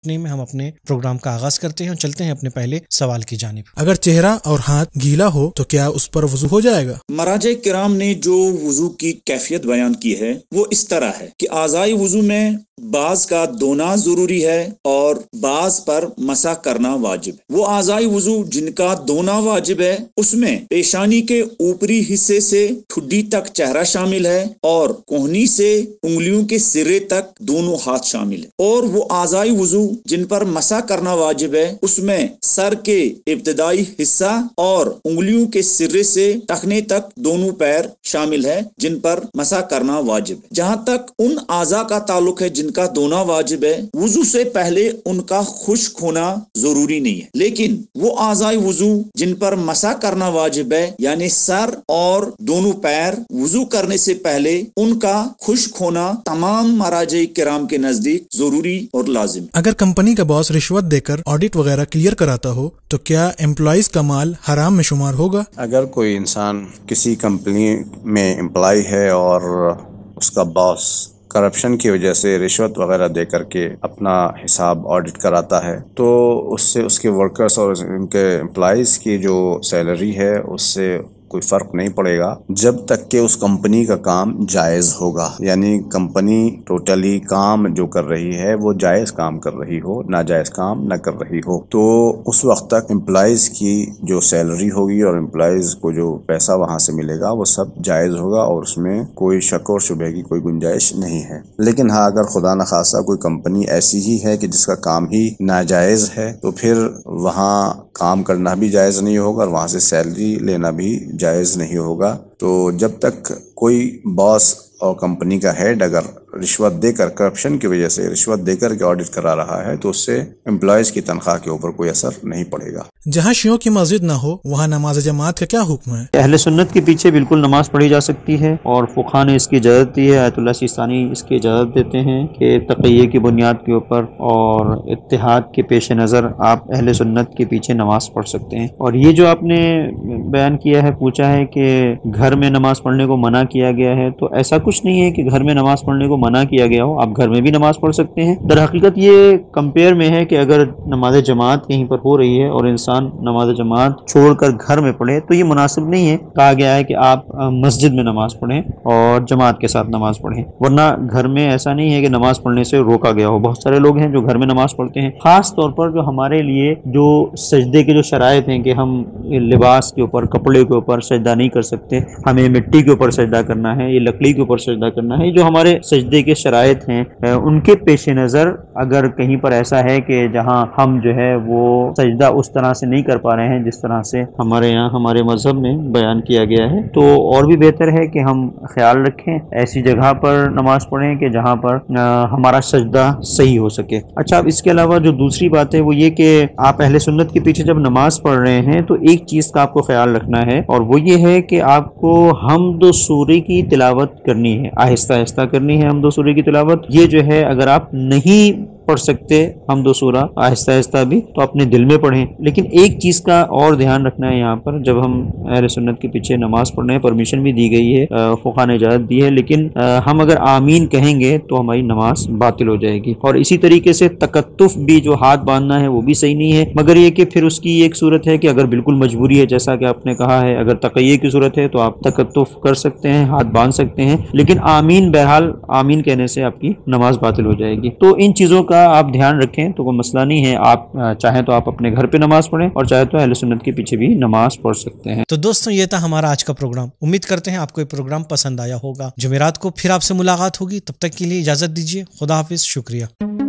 روشنی میں ہم اپنے پروگرام کا آغاز کرتے ہیں اور چلتے ہیں اپنے پہلے سوال کی جانب۔ اگر چہرہ اور ہاتھ گیلا ہو تو کیا اس پر وضو ہو جائے گا؟ مراجع کرام نے جو وضو کی کیفیت بیان کی ہے وہ اس طرح ہے کہ اعضائے وضو میں بعض کا دھونا ضروری ہے اور بعض پر مسح کرنا واجب ہے۔ وہ اعضائے وضو جن کا دھونا واجب ہے اس میں پیشانی کے اوپری حصے سے ٹھڈی تک چہرہ شامل ہے اور کوہنی سے انگلیوں کے سرے تک دونوں ہاتھ شامل ہے۔ اور وہ اعضائے وضو جن پر مسح کرنا واجب ہے اس میں سر کے ابتدائی حصہ اور انگلیوں کے سرے سے ٹخنے تک دونوں پیر شامل ہے جن پر مسح کرنا واجب ہے۔ جہاں تک ان اعضاء کا تعلق ہے جن کا دھونا واجب ہے، وضو سے پہلے ان کا خشک ہونا ضروری نہیں ہے، لیکن وہ اعضائے وضو جن پر مسح کرنا واجب ہے یعنی سر اور دونوں پیر، وضو کرنے سے پہلے ان کا خشک ہونا تمام مراجع کرام کے نزدیک ضروری اور لازم۔ اگر کمپنی کا باس رشوت دے کر آڈٹ وغیرہ کلیئر کراتا ہو تو کیا امپلائیز کا مال حرام میں شمار ہوگا؟ اگر کوئی انسان کسی کمپنی میں امپلائی ہے اور اس کا باس کرپشن کی وجہ سے رشوت وغیرہ دے کر کے اپنا حساب آڈٹ کراتا ہے تو اس سے اس کے ورکرز اور ان کے امپلائیز کی جو سیلری ہے اس سے کوئی فرق نہیں پڑے گا جب تک کہ اس کمپنی کا کام جائز ہوگا، یعنی کمپنی ٹوٹلی کام جو کر رہی ہے وہ جائز کام کر رہی ہو، ناجائز کام نہ کر رہی ہو، تو اس وقت تک امپلائیز کی جو سیلری ہوگی اور امپلائیز کو جو پیسہ وہاں سے ملے گا وہ سب جائز ہوگا اور اس میں کوئی شک اور شبہ کی کوئی گنجائش نہیں ہے۔ لیکن ہاں اگر خدا نخواستہ کوئی کمپنی ایسی ہی ہے کہ جس کا کام ہی ناجائز ہے تو پھر وہاں کام کرنا بھی جائز نہیں ہوگا اور وہاں سے سیلری لینا بھی جائز نہیں ہوگا۔ تو جب تک کوئی باس اور کمپنی کا ہیڈ اگر رشوت دے کر کرپشن کی وجہ سے رشوت دے کر کے آڈٹ کرا رہا ہے تو اس سے امپلائیز کی تنخواہ کے اوپر کوئی اثر نہیں پڑے گا۔ جہاں شیعوں کی مسجد نہ ہو وہاں نماز جماعت کا کیا حکم ہے؟ اہل سنت کے پیچھے بالکل نماز پڑھی جا سکتی ہے اور فقہا نے اس کی اجازت دی ہے، آیت اللہ سیستانی اس کی اجازت دیتے ہیں کہ تقیہ کی بنیاد کے اوپر اور اتحاد کے پیش نظر آپ اہل سنت کے پیچھے نماز پڑھ سکتے ہیں۔ اور یہ جو آپ نے بیان کیا ہے، پوچھا ہے کہ گھر میں نماز پڑھنے کو منع کیا گیا ہے، تو ایسا کچھ نہیں ہے کہ گھر میں نماز پڑھنے کو منع کیا گیا ہو، آپ گھر میں بھی نماز پڑھ سکتے ہیں۔ در حقیقت یہ کمپیئر میں ہے کہ اگر نماز جماعت کہیں پر ہو رہی ہے اور انسان نماز جماعت چھوڑ کر گھر میں پڑھے تو یہ مناسب نہیں ہے۔ کہا گیا ہے کہ آپ مسجد میں نماز پڑھیں اور جماعت کے ساتھ نماز پڑھیں، ورنہ گھر میں ایسا نہیں ہے کہ نماز پڑھنے سے روکا گیا ہو۔ بہت سارے لوگ ہیں جو گھر میں نماز پڑھتے ہیں، خاص طور پر جو ہمارے لیے جو سجدے کے جو شرائط ہیں کہ ہم لباس کے اوپر، کپڑے کے اوپر سجدہ نہیں کر سکتے، ہمیں مٹی کے اوپر سجدہ کرنا ہے، یہ لکڑی کے اوپر سجدہ کرنا ہے، جو ہمارے سجدے کے شرائط ہیں ان کے پیش نظر اگر کہیں پر ایسا ہے کہ جہاں ہم جو ہے وہ سجدہ اس طرح سے نہیں کر پا رہے ہیں جس طرح سے ہمارے یہاں ہمارے مذہب میں بیان کیا گیا ہے، تو اور بھی بہتر ہے کہ ہم خیال رکھیں ایسی جگہ پر نماز پڑھیں کہ جہاں پر ہمارا سجدہ صحیح ہو سکے۔ اچھا، اب اس کے علاوہ جو دوسری بات ہے وہ یہ کہ آپ اہل سنت کے پیچھے جب نماز پڑھ رہے ہیں تو ایک چیز کا آپ کو خیال رکھنا ہے اور وہ یہ ہے کہ آپ کو حمد و سورہ کی تلاوت کرنی ہے، آہستہ آہستہ کرنی ہے حمد و سورہ کی تلاوت۔ یہ جو ہے اگر آپ نہیں پڑھ سکتے حمد و سورہ آہستہ آہستہ بھی تو اپنے دل میں پڑھیں، لیکن ایک چیز کا اور دھیان رکھنا ہے یہاں پر، جب ہم اہل سنت کے پیچھے نماز پڑھ رہے ہیں، پرمیشن بھی دی گئی ہے، فقہا نے اجازت دی ہے، لیکن ہم اگر آمین کہیں گے تو ہماری نماز باطل ہو جائے گی۔ اور اسی طریقے سے تکتف بھی، جو ہاتھ باندھنا ہے وہ بھی صحیح نہیں ہے، مگر یہ کہ پھر اس کی ایک صورت ہے کہ اگر بالکل مجبوری ہے، جیسا کہ آپ نے کہا ہے، اگر تقیہ کی صورت ہے تو آپ تکتف کر سکتے ہیں، ہاتھ باندھ سکتے ہیں، لیکن آمین، بہرحال آمین کہنے سے آپ کی نماز باطل ہو جائے گی۔ تو ان چیزوں کا آپ دھیان رکھیں تو کوئی مسئلہ نہیں ہے، آپ چاہیں تو آپ اپنے گھر پہ نماز پڑھیں اور چاہے تو اہل سنت کے پیچھے بھی نماز پڑھ سکتے ہیں۔ تو دوستوں، یہ تھا ہمارا آج کا پروگرام۔ امید کرتے ہیں آپ کو یہ پروگرام پسند آیا ہوگا۔ جمعرات کو پھر آپ سے ملاقات ہوگی، تب تک کے لیے اجازت دیجیے۔ خدا حافظ، شکریہ۔